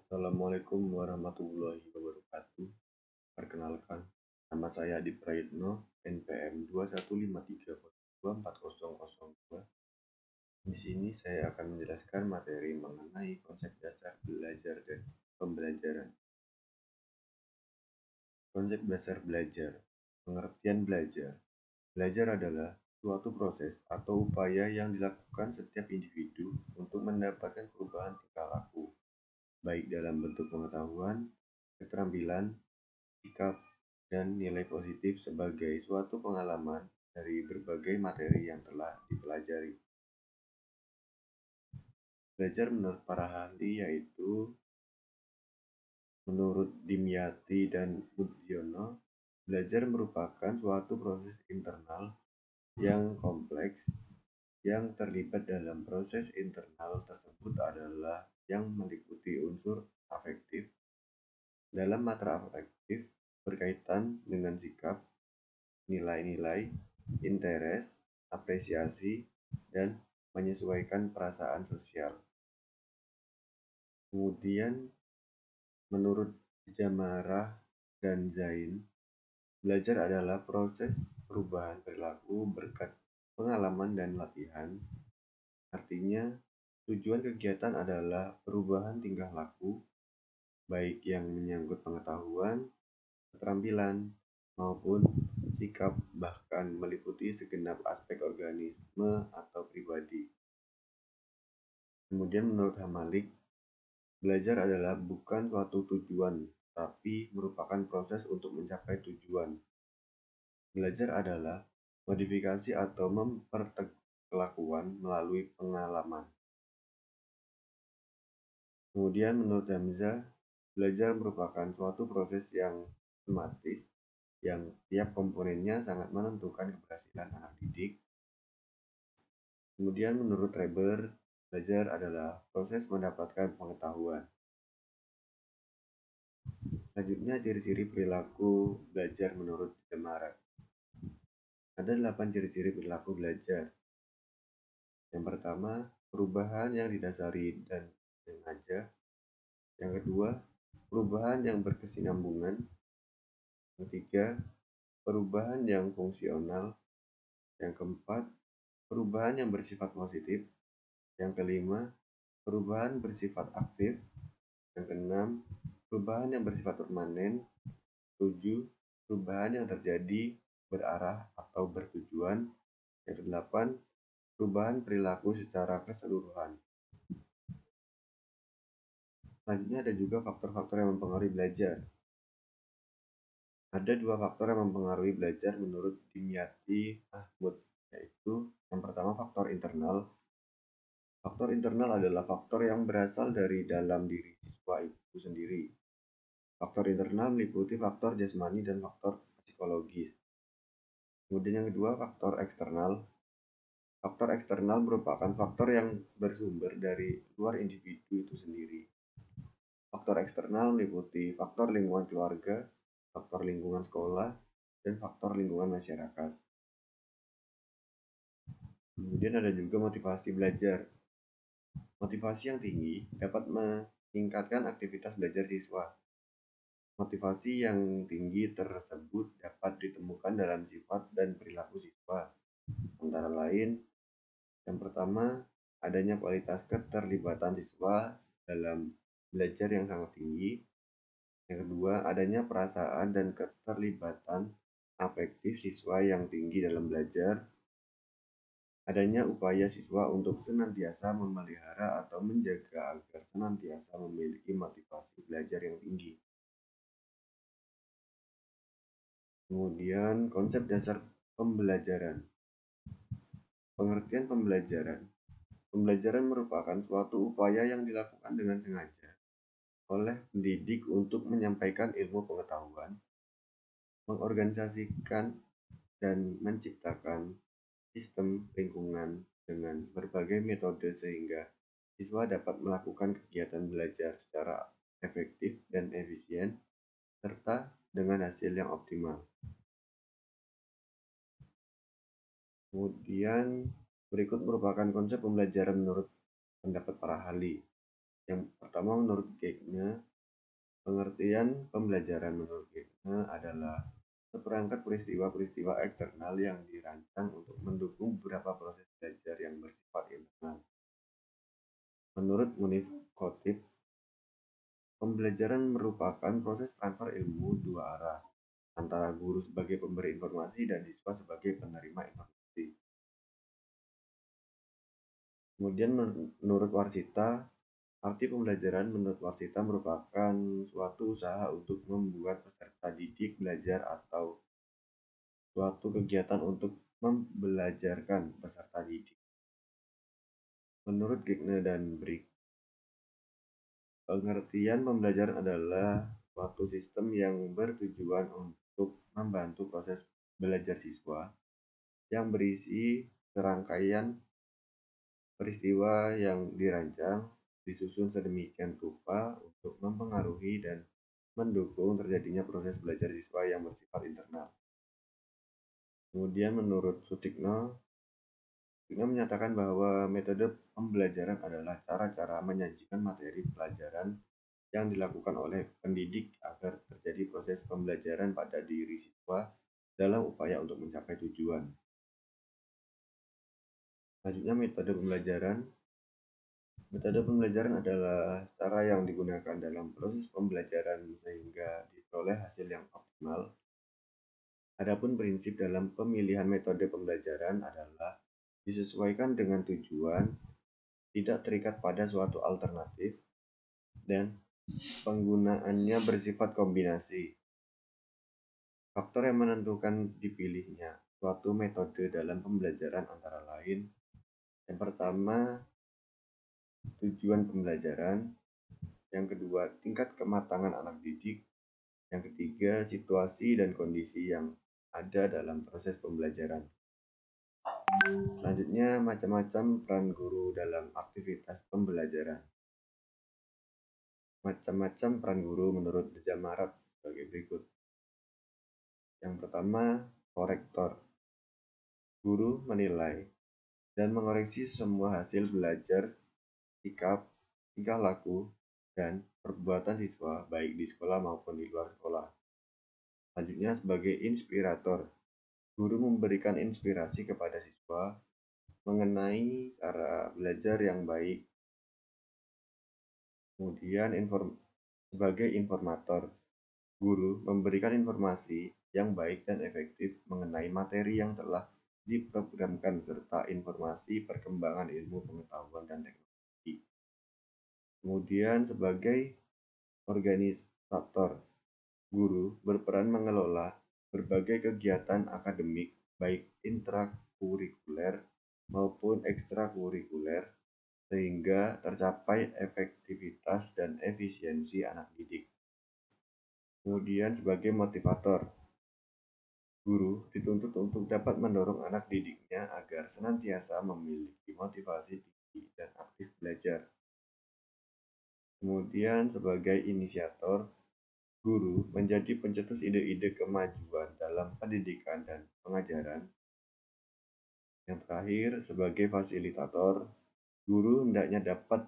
Assalamualaikum warahmatullahi wabarakatuh. Perkenalkan, nama saya Adi Prayitno, NPM 21530240002. Di sini saya akan menjelaskan materi mengenai konsep dasar belajar dan pembelajaran. Konsep dasar belajar. Pengertian belajar. Belajar adalah suatu proses atau upaya yang dilakukan setiap individu untuk mendapatkan perubahan tingkah laku, baik dalam bentuk pengetahuan, keterampilan, sikap, dan nilai positif sebagai suatu pengalaman dari berbagai materi yang telah dipelajari. Belajar menurut para ahli yaitu menurut Dimyati dan Budiono, belajar merupakan suatu proses internal yang kompleks. Yang terlibat dalam proses internal tersebut adalah yang meliputi unsur afektif. Dalam matra afektif berkaitan dengan sikap, nilai-nilai, interest, apresiasi, dan menyesuaikan perasaan sosial. Kemudian, menurut Jamarah dan Zain, belajar adalah proses perubahan perilaku berkat pengalaman dan latihan. Artinya, tujuan kegiatan adalah perubahan tingkah laku, baik yang menyangkut pengetahuan, keterampilan, maupun sikap, bahkan meliputi segenap aspek organisme atau pribadi. Kemudian menurut Hamalik, belajar adalah bukan suatu tujuan, tapi merupakan proses untuk mencapai tujuan. Belajar adalah modifikasi atau mempertegas kelakuan melalui pengalaman. Kemudian menurut Hamzah, belajar merupakan suatu proses yang sistematis yang tiap komponennya sangat menentukan keberhasilan anak didik. Kemudian menurut Reber, belajar adalah proses mendapatkan pengetahuan. Selanjutnya ciri-ciri perilaku belajar menurut Demarat. Ada 8 ciri-ciri perilaku belajar. Yang pertama, perubahan yang didasari dan sengaja. Yang kedua, perubahan yang berkesinambungan. Yang ketiga, perubahan yang fungsional. Yang keempat, perubahan yang bersifat positif. Yang kelima, perubahan bersifat aktif. Yang keenam, perubahan yang bersifat permanen. 7. Perubahan yang terjadi berarah atau bertujuan. Yang kedelapan, perubahan perilaku secara keseluruhan. Selanjutnya ada juga faktor-faktor yang mempengaruhi belajar. Ada 2 faktor yang mempengaruhi belajar menurut Dimyati Mahmud, yaitu yang pertama faktor internal. Faktor internal adalah faktor yang berasal dari dalam diri siswa itu sendiri. Faktor internal meliputi faktor jasmani dan faktor psikologis. Kemudian yang kedua, faktor eksternal. Faktor eksternal merupakan faktor yang bersumber dari luar individu itu sendiri. Faktor eksternal meliputi faktor lingkungan keluarga, faktor lingkungan sekolah, dan faktor lingkungan masyarakat. Kemudian ada juga motivasi belajar. Motivasi yang tinggi dapat meningkatkan aktivitas belajar siswa. Motivasi yang tinggi tersebut dapat ditemukan dalam sifat dan perilaku siswa. Antara lain, yang pertama, adanya kualitas keterlibatan siswa dalam belajar yang sangat tinggi. Yang kedua, adanya perasaan dan keterlibatan afektif siswa yang tinggi dalam belajar. Adanya upaya siswa untuk senantiasa memelihara atau menjaga agar senantiasa memiliki motivasi belajar yang tinggi. Kemudian konsep dasar pembelajaran. Pengertian pembelajaran. Pembelajaran merupakan suatu upaya yang dilakukan dengan sengaja oleh pendidik untuk menyampaikan ilmu pengetahuan, mengorganisasikan, dan menciptakan sistem lingkungan dengan berbagai metode sehingga siswa dapat melakukan kegiatan belajar secara efektif dan efisien serta dengan hasil yang optimal. Kemudian berikut merupakan konsep pembelajaran menurut pendapat para ahli. Yang pertama menurut Gegne, pengertian pembelajaran menurut Gegne adalah seperangkat peristiwa-peristiwa eksternal yang dirancang untuk mendukung beberapa proses belajar yang bersifat internal. Menurut Munif Khotib, pembelajaran merupakan proses transfer ilmu dua arah antara guru sebagai pemberi informasi dan siswa sebagai penerima informasi. Kemudian menurut Warsita, arti pembelajaran menurut Warsita merupakan suatu usaha untuk membuat peserta didik belajar atau suatu kegiatan untuk membelajarkan peserta didik. Menurut Gegne dan Brick, pengertian pembelajaran adalah suatu sistem yang bertujuan untuk membantu proses belajar siswa yang berisi serangkaian peristiwa yang dirancang, disusun sedemikian rupa untuk mempengaruhi dan mendukung terjadinya proses belajar siswa yang bersifat internal. Kemudian menurut Sutikno menyatakan bahwa metode pembelajaran adalah cara-cara menyajikan materi pelajaran yang dilakukan oleh pendidik agar terjadi proses pembelajaran pada diri siswa dalam upaya untuk mencapai tujuan. Selanjutnya metode pembelajaran. Metode pembelajaran adalah cara yang digunakan dalam proses pembelajaran sehingga diperoleh hasil yang optimal. Adapun prinsip dalam pemilihan metode pembelajaran adalah disesuaikan dengan tujuan, tidak terikat pada suatu alternatif, dan penggunaannya bersifat kombinasi. Faktor yang menentukan dipilihnya suatu metode dalam pembelajaran antara lain, yang pertama, tujuan pembelajaran, yang kedua, tingkat kematangan anak didik, yang ketiga, situasi dan kondisi yang ada dalam proses pembelajaran. Selanjutnya, macam-macam peran guru dalam aktivitas pembelajaran. Macam-macam peran guru menurut Jamarat sebagai berikut. Yang pertama, korektor. Guru menilai dan mengoreksi semua hasil belajar, sikap, tingkah laku, dan perbuatan siswa baik di sekolah maupun di luar sekolah. Selanjutnya, sebagai inspirator, guru memberikan inspirasi kepada siswa mengenai cara belajar yang baik. Kemudian sebagai informator, guru memberikan informasi yang baik dan efektif mengenai materi yang telah diprogramkan serta informasi perkembangan ilmu pengetahuan dan teknologi. Kemudian sebagai organisator, guru berperan mengelola berbagai kegiatan akademik baik intrakurikuler maupun ekstrakurikuler sehingga tercapai efektivitas dan efisiensi anak didik. Kemudian sebagai motivator, guru dituntut untuk dapat mendorong anak didiknya agar senantiasa memiliki motivasi tinggi dan aktif belajar. Kemudian sebagai inisiator, guru menjadi pencetus ide-ide kemajuan dalam pendidikan dan pengajaran. Yang terakhir, sebagai fasilitator, guru hendaknya dapat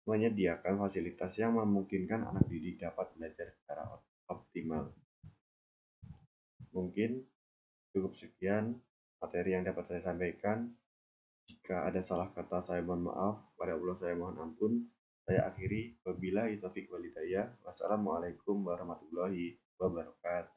menyediakan fasilitas yang memungkinkan anak didik dapat belajar secara optimal. Mungkin cukup sekian materi yang dapat saya sampaikan. Jika ada salah kata saya mohon maaf, pada Allah saya mohon ampun. Saya akhiri, wabillahi taufiq walhidayah. Wassalamualaikum warahmatullahi wabarakatuh.